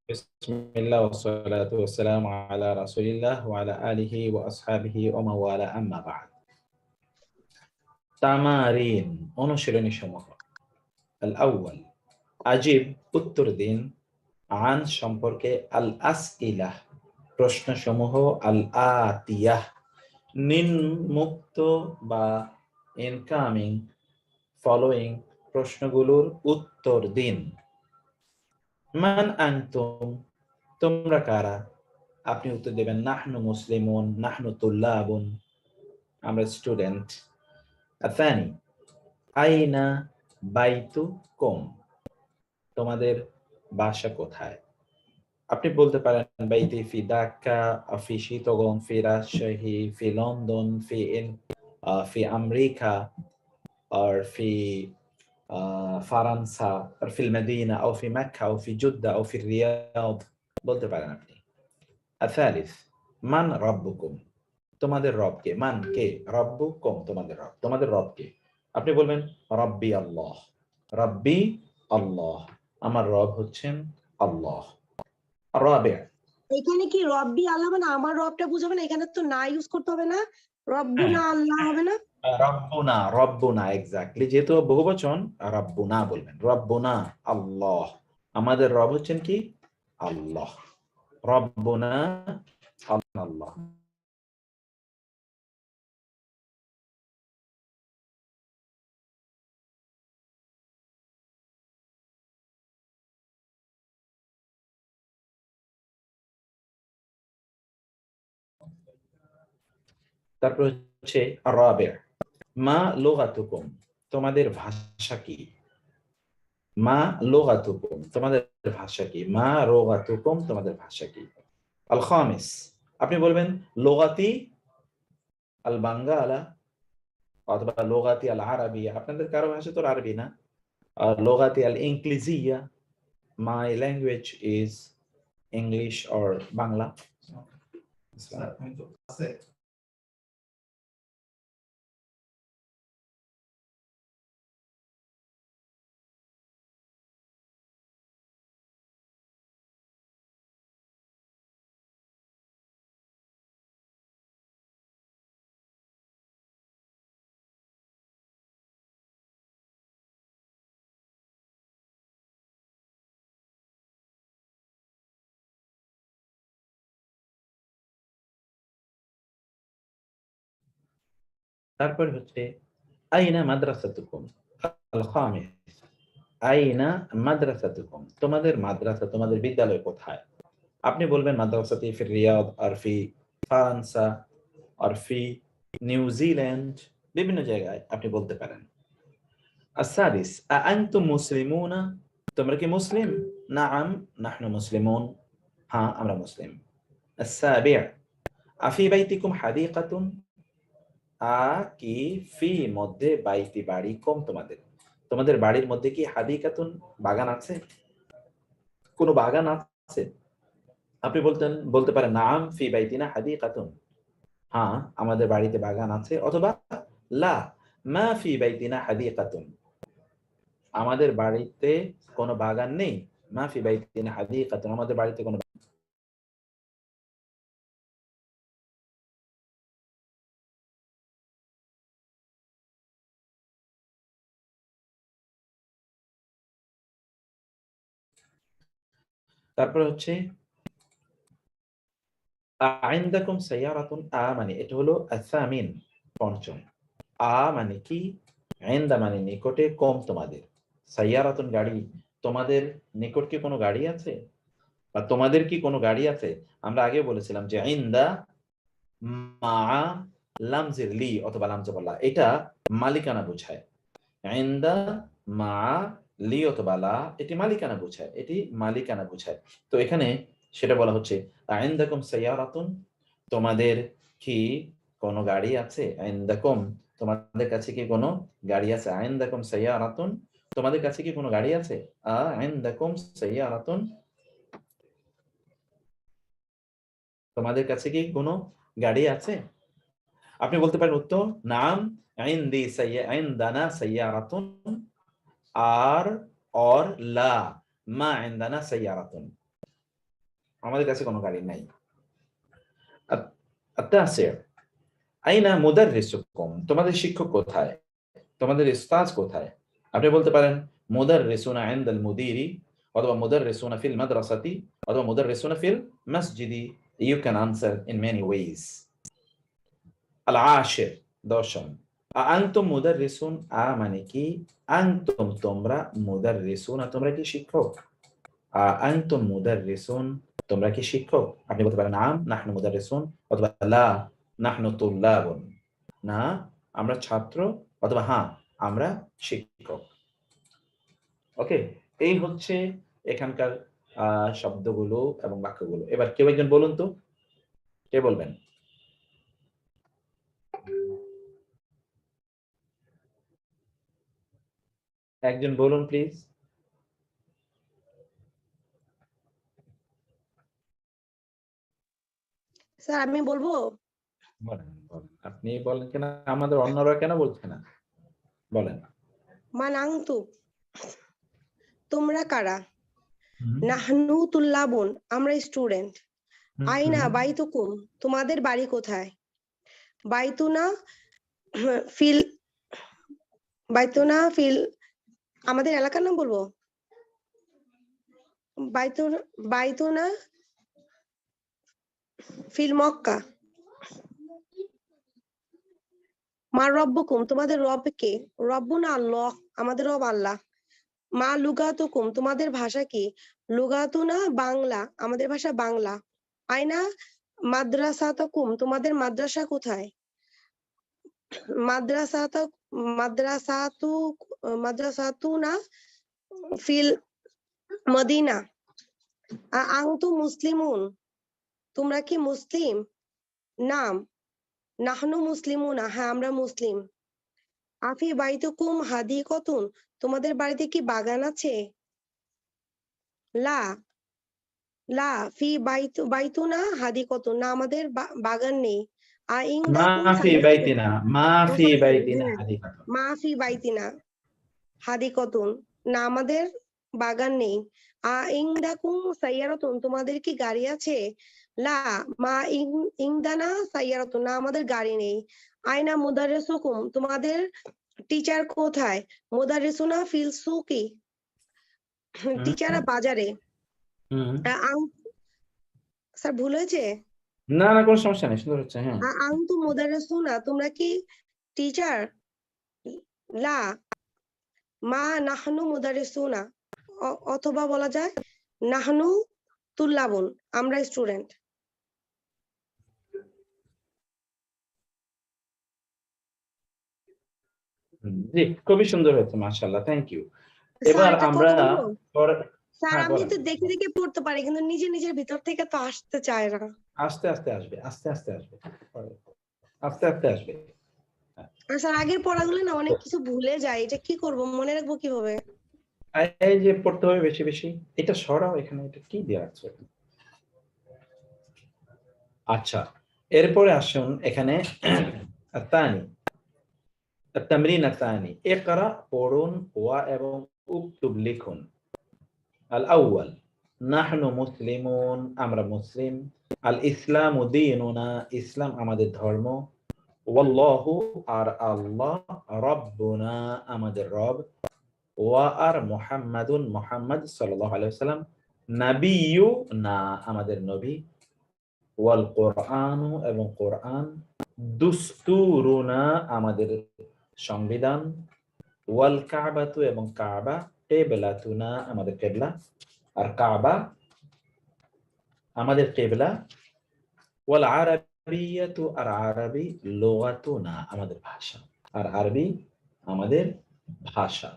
বিসমিল্লাহ ওয়াসসালাতু ওয়াসসালামু আলা রাসূলিল্লাহ ওয়া আলা আলিহি ওয়া আসহাবিহি ওয়া মান ওয়ালা আম্মা বা'দ। তামারিন অনুশীলনী সমূহ। আল আউয়াল, আজিব উত্তর দিন, আন সম্পর্কে, আল আসইলাহ প্রশ্নসমূহ, আল আতিয়াহ নিম্মুক্ত বা ইনকামিং ফলোইং প্রশ্নগুলোর উত্তর দিন। মান আনতুম তোমরা কারা? আপনি উত্তর দেবেন নাহনু মুসলিমুন, নাহনু তুল্লাবুন আমরা স্টুডেন্ট। আথানি আইনা বাইতুকুম তোমাদের বাসা কোথায়? আপনি বলতে পারেন বাইতি ফি ঢাকা, ফি চিটাগং, ফি রাজশাহী, ফি লন্ডন, ফি আমেরিকা, আর ফি ফারান্সা, আর ফিল মদিনা, আও ফি মক্কা, আও ফি জুদ্দা, আও ফি রিয়াদ বলতে পারেন আপনি। আথালিস মান রব্বুকুম তোমাদের রব কে? মান কে? রব্বুকুম তোমাদের রব। তোমাদের রব কে? আপনি বলবেন রব্বি আল্লাহ। রব্বি আল্লাহ, আমার রব হচ্ছেন আল্লাহ। রাবি এখানে কি রব্বি আল্লাহ মানে আমার রবটা বুঝাবে না? এখানে তো না ইউজ করতে হবে না? হ্যাঁ, রব্বুনা আল্লাহ হবে না? রব্বুনা, রব্বুনা এক্স্যাক্টলি, যেহেতু বহুবচন রব্বুনা বলবেন। রব্বুনা আল্লাহ, আমাদের রব হচ্ছেন কি? আল্লাহ। রব্বুনা আল্লাহ। তারপর হচ্ছে রাবি মা লুগাতুকুম তোমাদের ভাষা কি? মা লুগাতুকুম তোমাদের ভাষা কি? মা রোগাতুকুম তোমাদের ভাষা কি? আল খামিস আপনি বলবেন লুগাতি আল বাঙ্গালা অথবা লুগাতি আল আরাবিয়া, আপনাদের কারো ভাষা তো আরবি না। লুগাতি আল ইংলিজিয়া, my language is English or Bangla. তারপর হচ্ছে আইনা মাদ্রাসাতুকুম। আল খামিস আইনা মাদ্রাসাতুকুম তোমাদের মাদ্রাসা, তোমাদের বিদ্যালয় কোথায়? আপনি বলবেন মাদ্রাসাতি ফি রিয়াদ আর ফি ফ্রান্সা আর ফি নিউজিল্যান্ড, বিভিন্ন জায়গায় আপনি বলতে পারেন। আসাদিস আনতুম মুসলিমুনা তোমরা কি মুসলিম? নাআম নাহনু মুসলিমুন, হ্যাঁ আমরা মুসলিম। আসাবি আফি বাইতিকুম হাদিকাতুন আ কি ফি মধ্যে বাইতি বাড়ি কম তোমাদের, তোমাদের বাড়ির মধ্যে কি হাদিকাতুন বাগান আছে? কোনো বাগান আছে? আপনি বলতে পারেন নাআম ফি বাইতিনা হাদিকাতুন, হ্যাঁ আমাদের বাড়িতে বাগান আছে। অথবা লা মা ফি বাইতিনা হাদিকাতুন আমাদের বাড়িতে কোনো বাগান নেই। মা ফি বাইতিনা হাদিকাতুন আমাদের বাড়িতে কোনো। তারপর হচ্ছে আইন্দাকুম সাইয়ারাতুন, মানে এটা হলো আসামিন পঞ্চম। মানে কি? আইন্দা মানে নিকটে, কম তোমাদের। সাইয়ারাতুন গাড়ি, তোমাদের নিকট কি কোনো গাড়ি আছে? বা তোমাদের কি কোনো গাড়ি আছে? আমরা আগে বলেছিলাম যে আইন্দা মা লামজির লি অথবা লামজবল্লা, এটা মালিকানা বোঝায়। আইন্দা মা লি অথবা লা এটি মালিকানা বোঝায়, এটি মালিকানা বোঝায়। তো এখানে সেটা বলা হচ্ছে আইন্দাকুম সাইয়ারাতুন তোমাদের কি কোনো গাড়ি আছে? আইন্দাকুম তোমাদের কাছে কি কোনো গাড়ি আছে? আইন্দাকুম সাইয়ারাতুন তোমাদের কাছে কি কোনো গাড়ি আছে? আইন্দাকুম সাইয়ারাতুন তোমাদের কাছে কি কোনো গাড়ি আছে? আপনি বলতে পারেন উত্তর নাম ইনদানা সাইয়ারাতুন, আর অর লা মা ইনদানা সাইয়ারাতুন। আমাদের কাছে কোনো গাড়ি নাই। التاسع أين مدرسكم তোমাদের শিক্ষক কোথায়, তোমাদের উস্তাদ কোথায়। আপনি বলতে পারেন মুদাররিসুনা ইনদাল মুদিরি অথবা মুদাররিসুনা ফিল মাদ্রাসাতি অথবা মুদাররিসুনা feel মসজিদি। You can answer in many ways. العاشر দশম আনতুম মুদাররিসুন মানে কি আনতুম তোমরা মুদাররিসুনা তোমরা কি শিক্ষক আনতুম মুদাররিসুন তোমরা কি শিক্ষক। আপনি বলতে পারেন নাম নাহনু মুদাররিসুন অথবা লা নাহনু তুল্লাবুন না আমরা ছাত্র অথবা হ্যাঁ আমরা শিক্ষক। ওকে, এই হচ্ছে এখানকার শব্দগুলো এবং বাক্যগুলো। এবার কেউ একজন বলুন তো, কে বলবেন? একজন বলুন প্লিজ। স্যার আমি বলবো? বলেন বলেন, আপনি বলেন কেন, আমাদের অন্যরা কেন বলছে না? বলেন। মানাংতু তোমরা কারা, নাহনু তুল্লাবুন আমরা স্টুডেন্ট, আইনা বাইতুকুম তোমাদের বাড়ি কোথায়, বাইতুনা ফিল বাইতুনা ফিল আমাদের এলাকার নাম বলবো, বাইতুনা ফিল মক্কা, মা রব্বুকুম তোমাদের রব কে, রব্বুনা আল্লাহ আমাদের রব আল্লাহ, মা লুগাতুকুম তোমাদের ভাষা কি, লুগাতুনা বাংলা আমাদের ভাষা বাংলা, আইনা মাদ্রাসাতুকুম তোমাদের মাদ্রাসা কোথায়, মাদ্রাসাতুনা ফিল মদিনা, আনতুম মুসলিমুন তোমরা কি মুসলিম, নাম নাহনু মুসলিমুনা হ্যাঁ আমরা মুসলিম, আফি বাইতুকুম হাদিকাতুন তোমাদের বাড়িতে কি বাগান আছে, লা লা ফি বাইতুনা হাদিকাতুন না আমাদের বাগান নেই, মাফি বাইতিনা মাফি বাইতিনা হাদিকাতুন মাফি বাইতিনা হাদিকাতুন না আমাদের বাগান নেই, ইনদাকুম সাইয়ারাতুন তোমাদের কি গাড়ি আছে, লা মা ইনদানা সাইয়ারাতুন না আমাদের গাড়ি নেই, আইনা মুদাররিসুকুম তোমাদের টিচার কোথায়, মুদাররিসুনা ফিল সুকি টিচাররা বাজারে, স্যার ভুল হয়েছে? না না কোনো সমস্যা নেই, সুন্দর হচ্ছে। হ্যাঁ আনতুম মুদাররিসুনা তোমরা কি টিচার, লা মা নাহনু মুদাররিসুনা অথবা বলা যায় নাহনু তুল্লাবুন আমরা স্টুডেন্ট। জি খুবই সুন্দর হয়েছে, মাশাআল্লাহ, থ্যাংক ইউ। এবার আমরা স্যার আমি তো দেখে দেখে পড়তে পারি কিন্তু নিজে নিজের ভিতর থেকে তো আসতে চায় না। আস্তে আস্তে আসবে, আস্তে আস্তে আসবে, আস্তে আস্তে আসবে। স্যার আগের পড়াগুলো না অনেক কিছু ভুলে যায়, এটা কি করব মনে রাখবো কিভাবে? এই যে পড়তে হবে বেশি বেশি। এটা সরাও এখানে, এটা কি দিয়ে রাখছো? আচ্ছা এরপরে আসুন এখানে আতানি التمرين الثاني اقرأ পড়ুন ওয়া এবং উক্তুব লিখুন। الأول نحن مسلمون আমরা মুসলিম, আল ইসলামু দীনুনা ইসলাম আমাদের ধর্ম, ওয়াল্লাহু আর আল্লাহ রব্বুনা আমাদের রব, ওয়া আর মুহাম্মাদুন মুহাম্মদ সাল্লাল্লাহু আলাইহি ওয়াসাল্লাম নাবিয়ুনা আমাদের নবী, ওয়াল কোরআনু এবং কোরআন, দুস্তুরুনা আমাদের সংবিধান, ওয়াল কাবাতু এবং কাবা, কিবলাতুনা আমাদের কিবলা আর কাবা আমাদের কিবলা, ওয়াল আরাবিয়াতু আর আরবি, লুগাতুনা আমাদের ভাষা আর আরবি আমাদের ভাষা।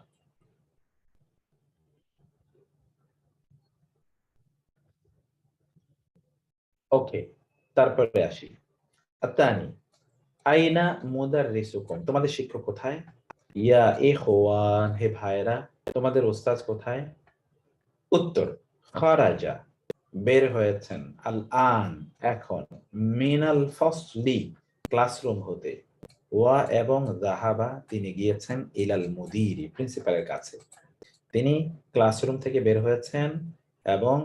ওকে তারপরে আসি আতানি আইনা মুদাররিসুকুম তোমাদের শিক্ষক কোথায়, ইয়া ইখওয়ান হে ভাইরা তোমাদের উস্তাদ কোথায়। উত্তর খারাজা বের হয়েছেন, আল আন এখন, মিনাল ফসলি ক্লাসরুম হতে, ওয়া এবং যাহাবা তিনি গিয়েছেন, ইলাল মুদিরি প্রিন্সিপালের কাছে। তিনি ক্লাসরুম থেকে বের হয়েছেন এবং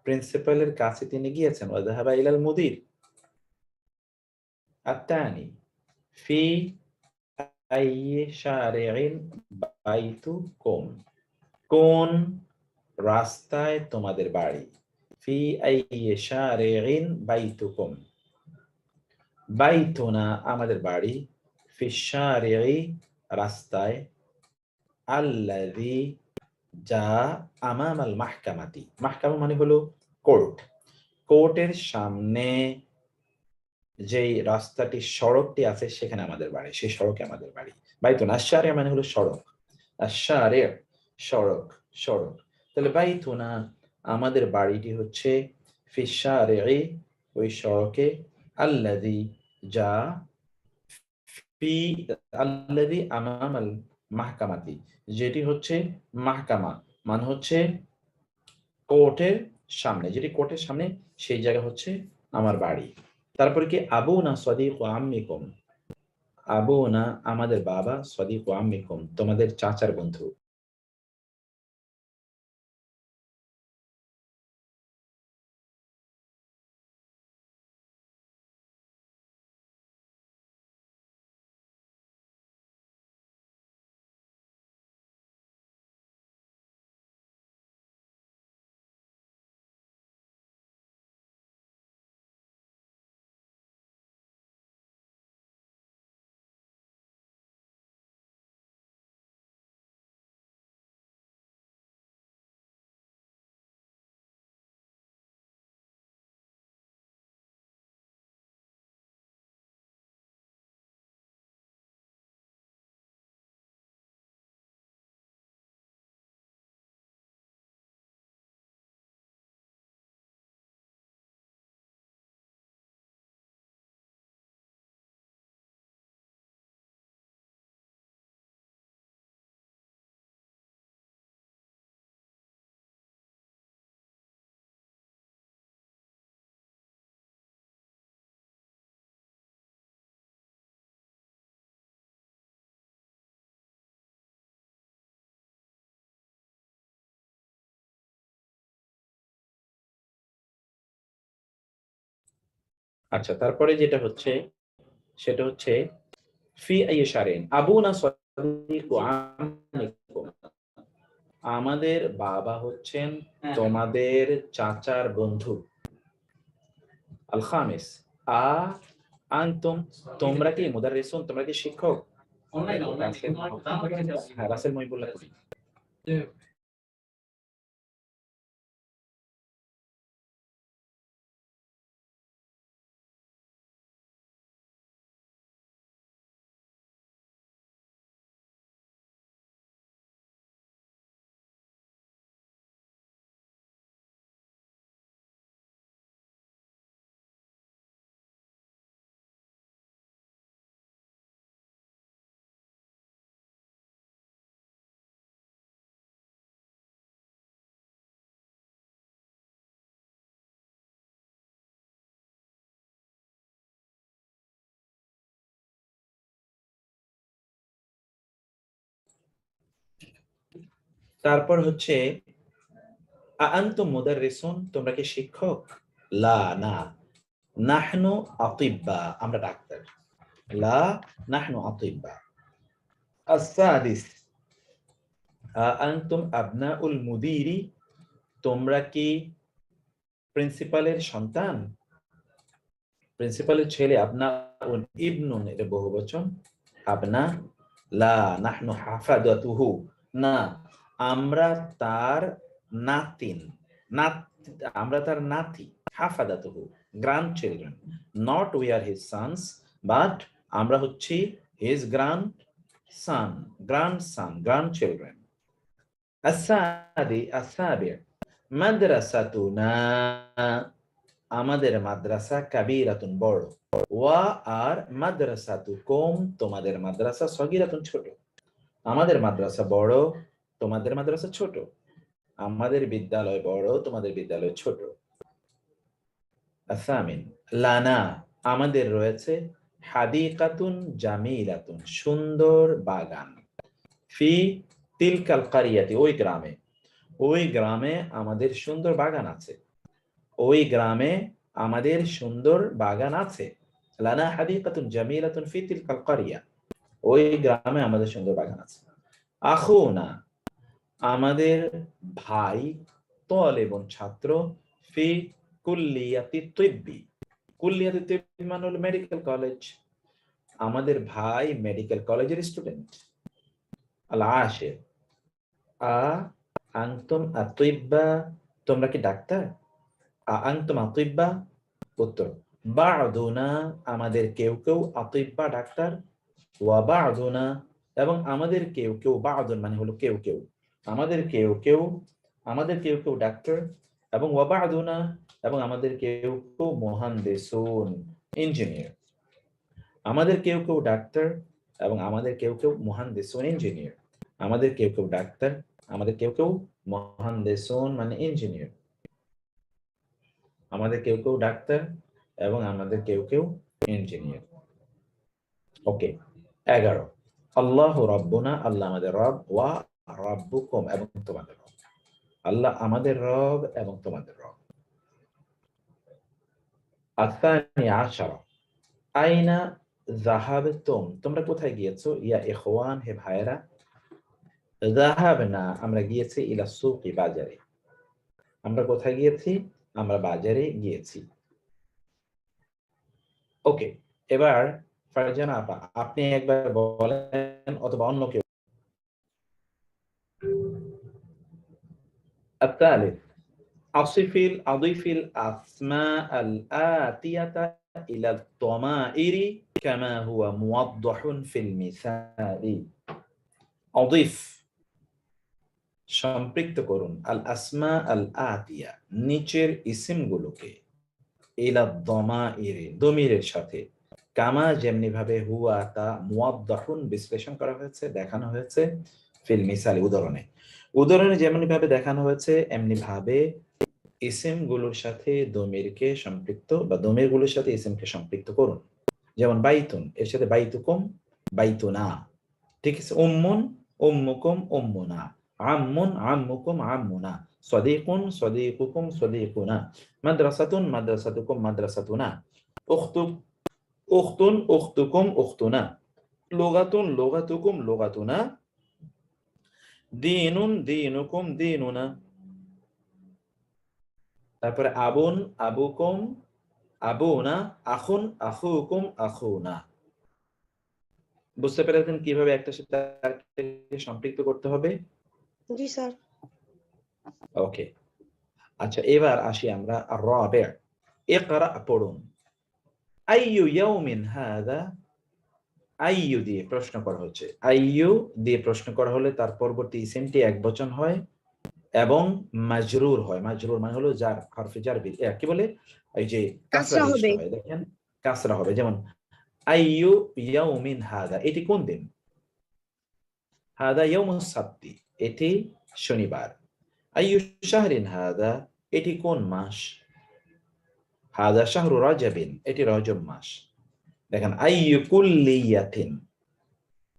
প্রিন্সিপালের কাছে তিনি গিয়েছেন ওয়াযাহাবা ইলাল মুদির আত্তানি ফি আইয়ি শারি'in বাইতুকুম কোন রাস্তায় তোমাদের বাড়ি ফি আইয়ি শারি'in বাইতুকুম বাইতুনা আমাদের বাড়ি ফি শারি'i রাস্তায় আল্লাযী যা আমামাল মাহকামাতি মাহকামা মানে হলো কোর্ট কোর্টের সামনে যেই রাস্তাটি সড়কটি আছে সেখানে আমাদের বাড়ি সেই সড়কে আমাদের বাড়ি বাইতুন আশ-শারি' মানে হলো সড়ক আশ-শারি' সড়ক সড়ক তাহলে বাইতুনা আমাদের বাড়িটি হচ্ছে ফি শারি'i ওই সড়কে আল্লাযী যা ফি আল্লাযী আমামাল মাহকামাতি যেটি হচ্ছে মাহকামা মানে হচ্ছে কোর্টের সামনে যেটি কোর্টের সামনে সেই জায়গা হচ্ছে আমার বাড়ি তারপরে কি আবুনা সাদিকু আম্মিকুম আবুনা আমাদের বাবা সাদিকু আম্মিকুম তোমাদের চাচার বন্ধু আচ্ছা তারপরে যেটা হচ্ছে সেটা হচ্ছে ফি আইয়ি শারি'in আবুনা সাদিকু আম্মিকুম আমাদের বাবা হচ্ছেন তোমাদের চাচার বন্ধু আল খামিস আ আনতুম তোমরা কি মুদাররিসুন তোমরা কি শিক্ষক হ্যাঁ রাসেল মহিবুল্লাহ কবি তারপর হচ্ছে আনতুম মুদাররিসুন তোমরা কি শিক্ষক লা না নাহনু আতিব্বা আমরা ডাক্তার লা নাহনু আতিব্বা আস-সাদিস আনতুম আবনাউল মুদিরি তোমরা কি প্রিন্সিপালের সন্তান প্রিন্সিপালের ছেলে আবনাউন ইবনুন এটা বহুবচন আবনা লা নাহনু হাফাদাতুহু না আমরা তার নাতিন আমরা তার নাতি হাফাদাতুহু grandchildren not we are his sons but আমরা হচ্ছি হিজ গ্র্যান্ড চিলড্রেন আসাবি মাদ্রাসাতুনা আমাদের মাদ্রাসা কাবীরাতুন বড় ওয়া আর মাদ্রাসাতুকুম তোমাদের মাদ্রাসা সগীরাতুন ছোট আমাদের মাদ্রাসা বড় তোমাদের মাদ্রাসা ছোট আমাদের বিদ্যালয় বড় তোমাদের বিদ্যালয় ছোট আসামিন লানা আমাদের রয়েছে হাদিকাতুন জামিলাতুন সুন্দর বাগান ফি তিলকাল কারিয়াতি ওই গ্রামে আমাদের সুন্দর বাগান আছে ওই গ্রামে আমাদের সুন্দর বাগান আছে। লানা হাদিকাতুন জামিলাতুন ফি তিলকাল কারিয়া, ওই গ্রামে আমাদের সুন্দর বাগান আছে। আখুনা, আমাদের ভাই, তালেবুন ছাত্র, ফি কুল্লিয়াতি তিব্বি, কুল্লিয়াতি তিব্বি মানে হলো মেডিকেল কলেজ, আমাদের ভাই মেডিকেল কলেজের স্টুডেন্ট। আল আশির, আ আনতুম আতিব্বা, তোমরা কি ডাক্তার? আ আনতুম আতিব্বা, উত্তর বা'দুনা, আমাদের কেউ কেউ আতিব্বা ডাক্তার, ওয়া বা'দুনা, এবং আমাদের কেউ কেউ, বা'দুন মানে হলো কেউ কেউ, আমাদের কেউ কেউ, আমাদের কেউ কেউ ডাক্তার, এবং ওয়া বা'দুনা, এবং আমাদের কেউ কেউ মুহান্দিসুন, ইঞ্জিনিয়ার। আমাদের কেউ কেউ ডাক্তার এবং আমাদের কেউ কেউ মুহান্দিসুন, ইঞ্জিনিয়ার। আমাদের কেউ কেউ ডাক্তার, আমাদের কেউ কেউ মুহান্দিসুন মানে ইঞ্জিনিয়ার। আমাদের কেউ কেউ ডাক্তার এবং আমাদের কেউ কেউ ইঞ্জিনিয়ার। ওকে, 11, আল্লাহু রাব্বুনা, আল্লাহ আমাদের রব, ওয়া রাব্বুকুম, এবং তোমাদের রব। আল্লাহ আমাদের রব এবং তোমাদের রব। আসানি আশারা, আইনা যাহাবতুম, তোমরা কোথায় গিয়েছো? ইয়া ইখওয়ান, হে ভাইরা। যাহাবনা, আমরা গিয়েছি, ইলা সুকি, বাজারে। আমরা কোথায় গিয়েছি? আমরা বাজারে গিয়েছি। ওকে, এবার ফারজানা আপা আপনি একবার বলেন, অথবা অন্য কেউ। الثالث، أضيف الأسماء الآتية إلى الضمائر كما هو موضح في المثال। أضيف, সম্পৃক্ত করুন, আল আসমা আল আতিয়া, নিচের ইসিমগুলোকে, ইলা দমাইরে, দমিরের সাথে, কামা যেমনি ভাবে, হুয়া তা, মুয়াদ্দাহুন বিশ্লেষণ করা হয়েছে, দেখানো হয়েছে, ফিল মিসালি উদাহরণে। উদাহরণে যেমনি ভাবে দেখানো হয়েছে এমনি ভাবে ইসিম গুলোর সাথে দমিরকে সম্পৃক্ত, বা দমির গুলোর সাথে ইসিমকে সম্পৃক্ত করুন। যেমন বাইতুন এর সাথে বাইতুকুম, বাইতুনা, ঠিক আছে। উম্মুন, উম্মুকুম, উম্মুনা। আম্মুন, আম্মুকুম, আম্মুনা। সাদিকুন, সাদিকুকুম, সাদিকুনা। মাদ্রাসাতুন, মাদ্রাসাতুকুম, মাদ্রাসাতুনা। উখতু, উখতুন, উখতুকুম, উখতুনা। লুগাতুন, লুগাতুকুম, লুগাতুনা। দীনুন, দীনুকুম, দীনুনা। তারপরে আবুন, আবুকুম, আবুনা। আখুন, আখুকুম, আখুনা। বুঝতে পেরেছেন কিভাবে একটা সাথে আরেকটাকে সম্পৃক্ত করতে হবে? জি স্যার। ওকে, আচ্ছা এবার আসি আমরা আর-রাবি', ইকরা, পড়ুন। আইয়ু ইয়াউমিন হাযা, আইয়ু দিয়ে প্রশ্ন করা হচ্ছে, আইয়ু দিয়ে প্রশ্ন করা হলে তার পরবর্তী ইসিমটি একবচন হয় এবং মাজরুর হয়। মাজরুর মানে হলো জার, হরফে জার, কি বলে, এই যে কাসরা কাসরা বিশিষ্ট হবে। হয়, দেখেন কাসরা হবে। যেমন আইয়ু ইয়াউমিন হাযা, এটি কোন দিন? হাযা ইয়াউমুস সাবতি, এটি শনিবার। আইয়ু শাহরিন হাযা, এটি কোন মাস? হাযা শাহরু রজবিন, এটি রজব মাস। দেখেন আইয়ু কুল্লিয়াতিন,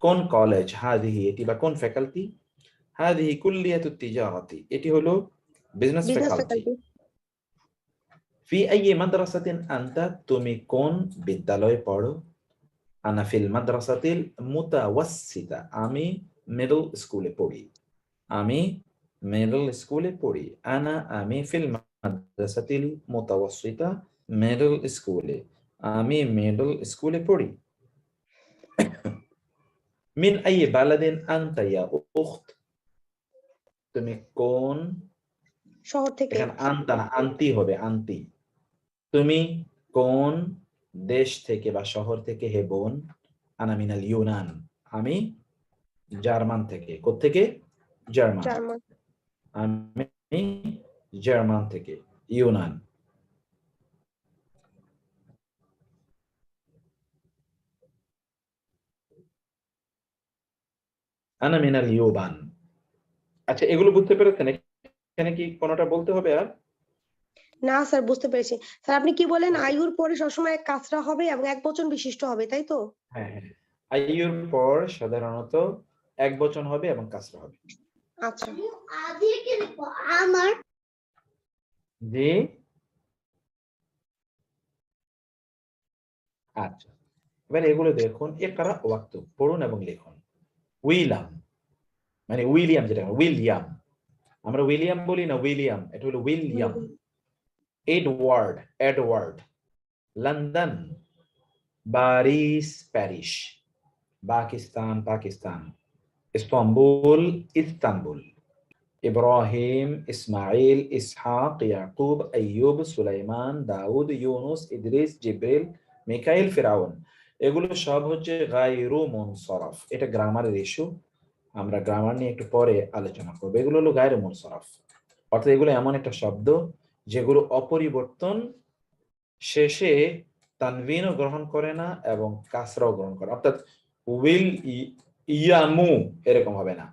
কোন কলেজ? হাযিহি, এটি বা কোন ফ্যাকাল্টি? হাযিহি কুল্লিয়াতুত তিজারাতি, এটি হলো বিজনেস বিজনেস ফ্যাকাল্টি। ফ্যাকাল্টি। ফি আইয়ি মাদ্রাসাতিন আনতা, তুমি কোন বিদ্যালয়ে পড়ো? আনা ফিল মাদ্রাসাতিল মুতাওয়াসসিতা, আমি মিডল স্কুলে পড়ি। আমি মিডল স্কুলে পড়ি। আনা, আমি, ফিল মাদ্রাসাতিল মুতাওয়াসসিতা, মিডল স্কুলে, আমি মিডল স্কুলে পড়ি। মিন আইয়ি বালাদিন আনতা ইয়া উখত, তুমি কোন, শহর থেকে। এখানে আনতা না আনতি হবে, আনতি। তুমি কোন দেশ থেকে বা শহর থেকে হে বোন? আনা মিনাল ইউনান, আমি জার্মান থেকে। কোত্থেকে? জার্মান। জার্মান। আমি জার্মান থেকে, ইউনান। আনা মিনাল ইউবান। আচ্ছা এগুলো বুঝতে পেরেছেন? এখানে কি কোনোটা বলতে হবে আর? না স্যার, বুঝতে পেরেছি। স্যার আপনি কি বলেন, আইয়ুর পরে সবসময় কাসরা হবে এবং একবচন বিশিষ্ট হবে, তাই তো? হ্যাঁ হ্যাঁ, আইয়ুর পর সাধারণত একবচন হবে এবং কাসরা হবে। আচ্ছা। জি, আচ্ছা, এবার এগুলো দেখুন, ইকরা ওয়াক্তুব, পড়ুন এবং লিখুন। উইলাম মানে উইলিয়াম, যেটা উইলিয়াম, আমরা উইলিয়াম বলি না, উইলিয়াম, এটা হলো William. Edward, Edward. London, Paris, Paris. Pakistan, Pakistan. Istanbul, Istanbul. Ibrahim, Ismail, Ishaq, Yakub, Ayub, Sulaiman, Daud, Yunus, Idris, Jibril, Mikail, Firaun. এগুলো সব হচ্ছে গায়রু মুনসরফ। এটা গ্রামারের ইস্যু, আমরা গ্রামার নিয়ে একটু পরে আলোচনা করবো। এগুলো হলো গায়রু মুনসরফ, অর্থাৎ এগুলো এমন একটা শব্দ যেগুলো অপরিবর্তন, শেষে তানভিনও গ্রহণ করে না এবং কাসরাও গ্রহণ করে, অর্থাৎ উইল ইয়ামু এরকম হবে না,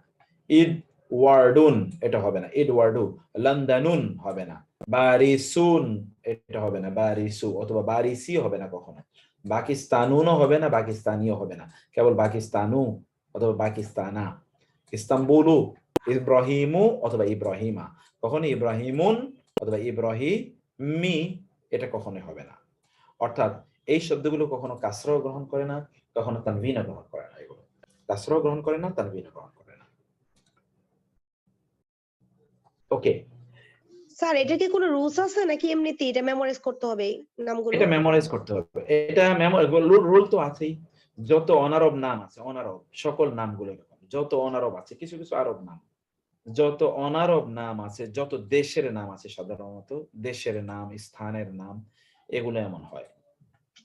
ইদ ওয়ার্ডুন এটা হবে না, ইদ ওয়ার্ডু। লন্ডনুন হবে না, বারিসুন এটা হবে না, বারিসু অথবা বারিসি হবে না কখনো। পাকিস্তানুনও হবে না, পাকিস্তানিও হবে না, কেবল পাকিস্তানু অথবা পাকিস্তানা। ইস্তাম্বুলু, ইব্রাহিমু অথবা ইব্রাহিমা, কখনো ইব্রাহিমুন অথবা ইব্রাহিমি এটা কখনোই হবে না। অর্থাৎ এই শব্দগুলো কখনো কাসরাও গ্রহণ করে না, কখনো তানভিনও গ্রহণ করে না। এগুলো কাসরাও গ্রহণ করে না, তানভিনও গ্রহণ করে না। ওকে, স্যার এটা কি কোনো রুলস আছে নাকি এমনিতে এটা মেমোরাইজ করতে হবে নামগুলো? এটা মেমোরাইজ করতে হবে। এটা রুল তো আছেই। যত অনারব নাম আছে, অনারব সকল নামগুলো এরকম, যত অনারব আছে, কিছু কিছু আরব নাম, যত অনারব নাম আছে, যত দেশের নাম আছে, সাধারণত দেশের নাম, স্থানের নাম, এগুলো এমন হয়।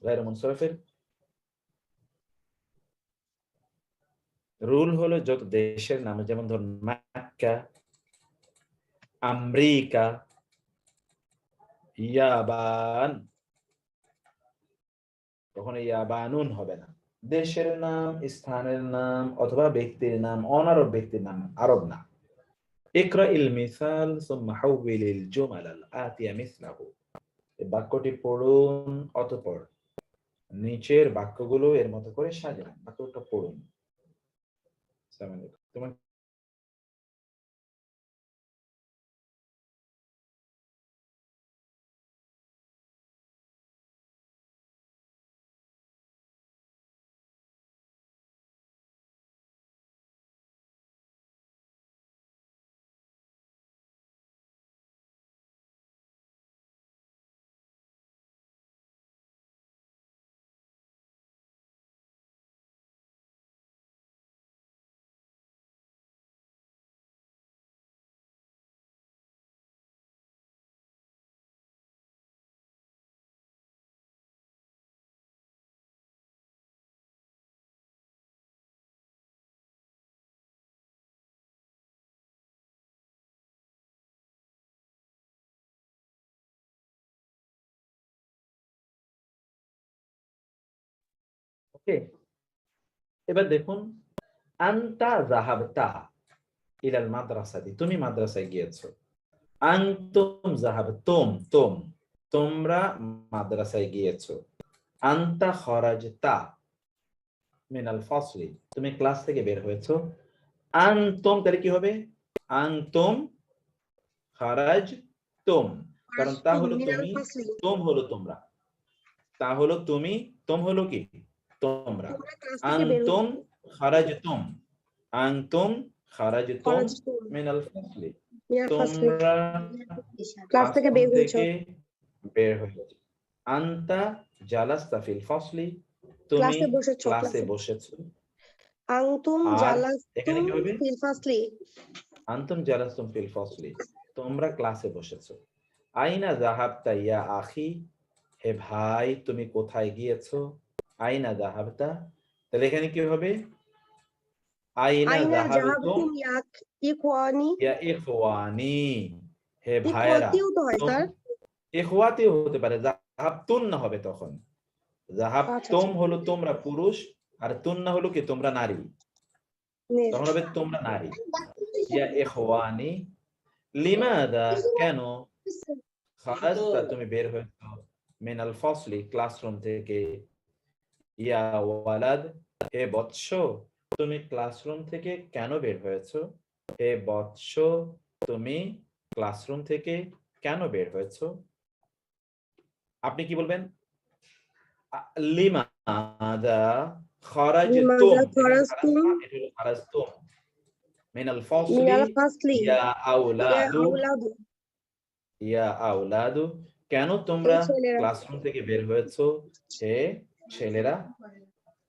গায়রু মুনসরিফের রুল হলো যত দেশের নাম, যেমন ধরুন মক্কা, আমেরিকা, ইয়াবান, কখনো ইয়াবানুন হবে না। দেশের নাম, স্থানের নাম অথবা ব্যক্তির নাম, অনারব ব্যক্তির নাম, আরব নাম। ইকরা ইল মিসাল সুম্মা হাউবিলিল জুমাল আল আতিয়া মিসলাহু। এই বাক্যটি পড়ুন, অতঃপর নিচের বাক্যগুলো এর মতো করে সাজান। বাক্যটা পড়ুন। আসসালামু আলাইকুম। তোমার ওকে, এবার দেখুন, আনতা যাহাবতা ইলাল মাদ্রাসাতি, তুমি মাদ্রাসায় গিয়েছো। আনতুম যাহাবতুম, তোমরা মাদ্রাসায় গিয়েছো। আনতা খরাজতা মিনাল ফাসলি, তুমি ক্লাস থেকে বের হয়েছো। আনতুম তাহলে কি হবে? আনতুম খারাজতুম, কারণ তা হলো মিনাল তুমি, ফাসলি, তুম হলো তোমরা, তা হলো তুমি, তুম হলো কি তোমরা। তোমরা ক্লাস থেকে বের আনতুম হয়েছো। খারাজতুম, আনতুম খারাজতুম খরাজতুম মিনাল ফাসলি, মিনাল ফাসলি, তোমরা ক্লাস থেকে ক্লাসরুম বের হয়েছো। থেকে বের হয়েছে। আনতা জালাস্তা ফিল ফাসলি, তুমি ক্লাসে বসেছো, ক্লাসে ক্লাসে। বসেছো। আনতুম আর এখানে জালাসতুম কি হবে? ফিল ফাসলি, আনতুম জালাস্তুম ফিল ফাসলি, তোমরা ক্লাসে বসেছো। আইনা যাহাবতা ইয়া আখি, হে ভাই তুমি কোথায় গিয়েছো? আইনা যাহাবতা, তাহলে এখানে কি হবে? আইনা আইনা যাহাবতুম জাহাবতুম ইয়াক ইখওয়ানি, ইয়া ইখওয়ানি, হে ভাইয়েরা। ইখওয়াতিও তো হয় তো স্যার। ইখওয়াতিও হতে পারে, যাহাবতুন না হবে তখন। আচ্ছা যাহাবতুম আচ্ছা, হলো তোমরা পুরুষ, আর তুন্না হলো কি তোমরা নারী, তখন নেক্সট। হবে তোমরা নারী। ইয়া ইখওয়ানি, লিমাদা কেন, খারাজতা তুমি বের হয়েছো, মিনাল ফসলি ক্লাসরুম থেকে, ইয়া ওয়ালাদ হে বৎস, তুমি ক্লাসরুম থেকে কেন বের হয়েছো? হে বৎস, তুমি ক্লাসরুম থেকে কেন বের হয়েছো? আপনি কি বলবেন? লিমাদা খারাজতুম, লিমাযা এখানে খারাজতুম এটা হলো খারাজতুম মিনাল ফাসলি মিনাল ফাসলি ইয়া ইয়া আওলাদু, আওলাদু ইয়া আওলাদু, কেন হে তোমরা ছেলেরা। ক্লাসরুম থেকে বের হয়েছো, হে ছেলেরা,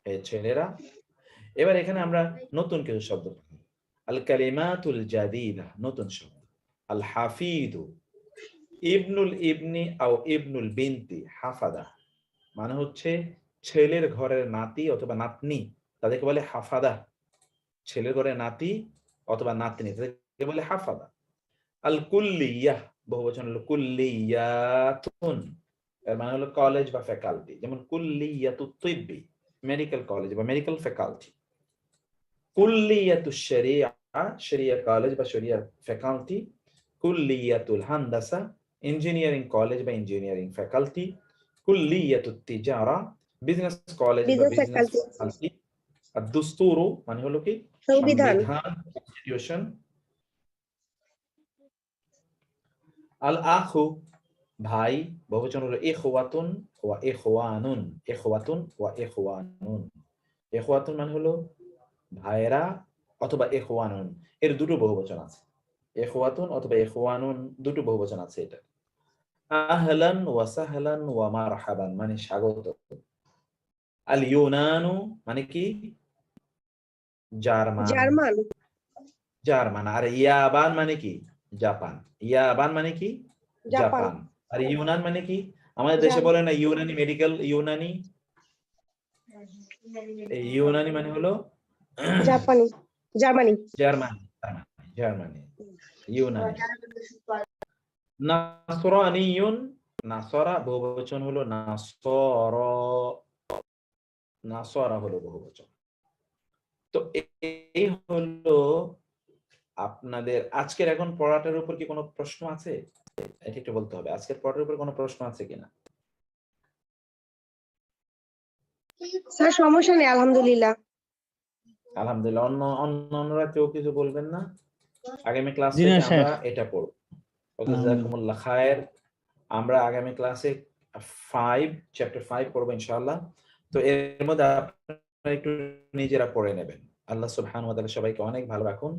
হে ছেলেরা। এবার এখানে আমরা নতুন কিছু শব্দ পাই। আল কালিমাতুল জাদিদা, নতুন শব্দ। আল হাফিদু, ইবনুল ইবনি আও ইবনুল বিনতি হাফাদা, মানে হচ্ছে ছেলের ঘরের নাতি অথবা নাতনি, তাদেরকে বলে হাফাদা। ছেলের ঘরের নাতি অথবা নাতনি, তাদেরকে বলে হাফাদা। আল কুল্লিয়াহ, বহুবচন হলো কুল্লিয়াতুন, এর মানে হলো কলেজ বা ফ্যাকাল্টি, যেমন কুল্লিয়াতুত তিব্বি, মেডিকেল কলেজ বা মেডিকেল ফ্যাকাল্টি। কুল্লিয়াতুশ শরিয়া, শরিয়া কলেজ বা শরিয়া ফ্যাকাল্টি। কুল্লিয়াতুল হান্দাসা, ইঞ্জিনিয়ারিং কলেজ বা ইঞ্জিনিয়ারিং ফ্যাকাল্টি। কুল্লিয়াতুত তিজারা, বিজনেস কলেজ বা বিজনেস বিজনেস ফ্যাকাল্টি ফ্যাকাল্টি। আর দুস্তুরু মানে হলো কি সংবিধান। সংবিধান, কনস্টিটিউশন। আল আখু, ভাই, বহুবচন হলো ইখওয়াতুন ওয়া ইখওয়ানুন, ইখওয়াতুন ওয়া ইখওয়ানুন। ইখওয়াতুন মানে হলো ভাইরা অথবা ইখওয়ানুন, এর দুটো বহুবচন আছে। ইখওয়াতুন অথবা ইখওয়ানুন দুটো বহুবচন আছে এটা। আহলান ওয়া সাহলান ওয়া মারহাবান মানে স্বাগত। আল ইউনানু মানে কি জার্মান, জার্মান। জার্মান। আর ইয়াবান মানে কি জাপান, ইয়াবান মানে কি জাপান। জাপান। আর ইউনান মানে কি, আমাদের দেশে জার্মান। বলে না ইউনানি মেডিকেল, ইউনানি, এই ইউনানি মানে হলো জাপানি। জার্মানি। জার্মানি, জার্মানি, জার্মানি, ইউনানি। নাসরানিয়ুন, নাসরা বহুবচন হলো নাসর, নাসরা হলো বহুবচন। তো এই হলো আপনাদের আজকের এখন পড়াটার উপর কি কোনো প্রশ্ন আছে? এটা একটু বলতে হবে, আজকের পড়াটার উপর কোনো প্রশ্ন আছে কিনা? স্যার সমস্যা নেই, আলহামদুলিল্লাহ। আলহামদুলিল্লাহ। অন্যরা কেউ কিছু বলবেন না? আগামী ক্লাস জি না থেকে স্যার। আমরা এটা পড়ব। ওকে, আলহামদুলিল্লাহ। জাযাকুমুল্লাহ খায়ের। আমরা আগামী ক্লাসে 5 চ্যাপ্টার 5 পড়ব ইনশাআল্লাহ। তো এর মধ্যে আপনারা একটু নিজেরা পড়ে নেবেন। আল্লাহ সুবহানাহু ওয়া তাআলা সবাইকে অনেক ভালো রাখুন।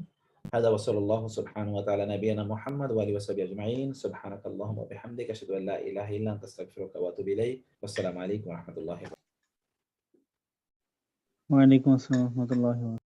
হাদা ওয়া সাল্লাল্লাহু সুবহানাহু ওয়া তাআলা নাবিয়ানা মুহাম্মদ ওয়া আলিহি ওয়া সাহবিহি আজমাইন। সুবহানাকাল্লাহুম্মা ওয়া বিহামদিকা আশহাদু আল্লা ইলাহা ইল্লা আনতা আস্তাগফিরুকা ওয়া আতুবু ইলাইক। ওয়াসসালামু আলাইকুম ওয়া রাহমাতুল্লাহি ওয়া বারাকাতুহু। ওয়ালাইকুম আসসালাম ওয়া রাহমাতুল্লাহি ওয়া বারাকাতুহু।